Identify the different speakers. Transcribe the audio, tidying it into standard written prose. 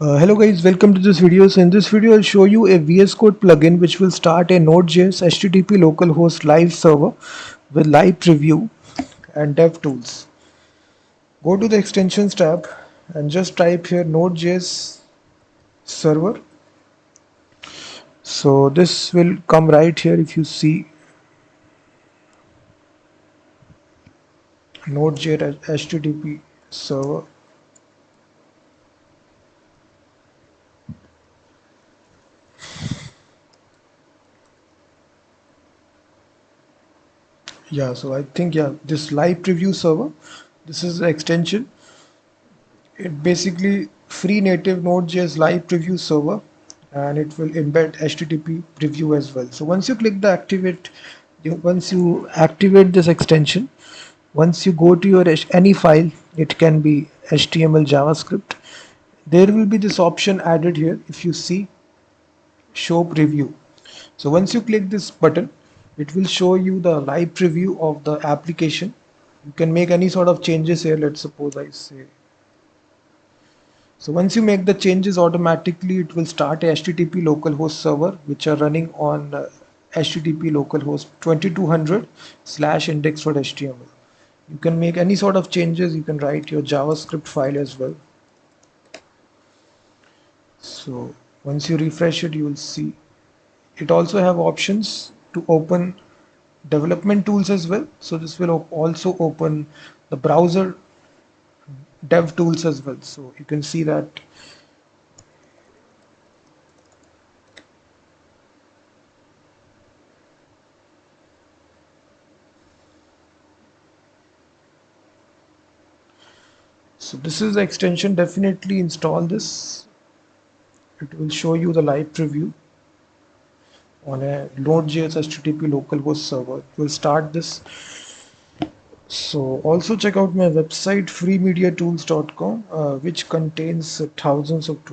Speaker 1: Hello guys, welcome to this video. So in this video I'll show you a VS Code plugin which will start a Node.js HTTP localhost live server with live preview and dev tools. Go to the extensions tab and just type here Node.js server. So this will come right here if you see Node.js HTTP server. Yeah, so I think this live preview server, this is the extension. It basically free native Node.js live preview server, and it will embed HTTP preview as well. So once you click the activate, once you activate this extension, once you go to your any file, it can be HTML, JavaScript. There will be this option added here. If you see, show preview. So once you click this button, it will show you the live preview of the application. You can make any sort of changes here. Let's suppose I say. So once you make the changes, automatically it will start a HTTP localhost server which are running on HTTP localhost 2200/index.html. You can make any sort of changes. You can write your JavaScript file as well. So once you refresh it, you will see it also have options to open development tools as well. So this will also open the browser dev tools as well. So you can see that. So this is the extension. Definitely install this. It will show you the live preview on a Node.js HTTP localhost server. It will start this. So also check out my website freemediatools.com, which contains thousands of tools.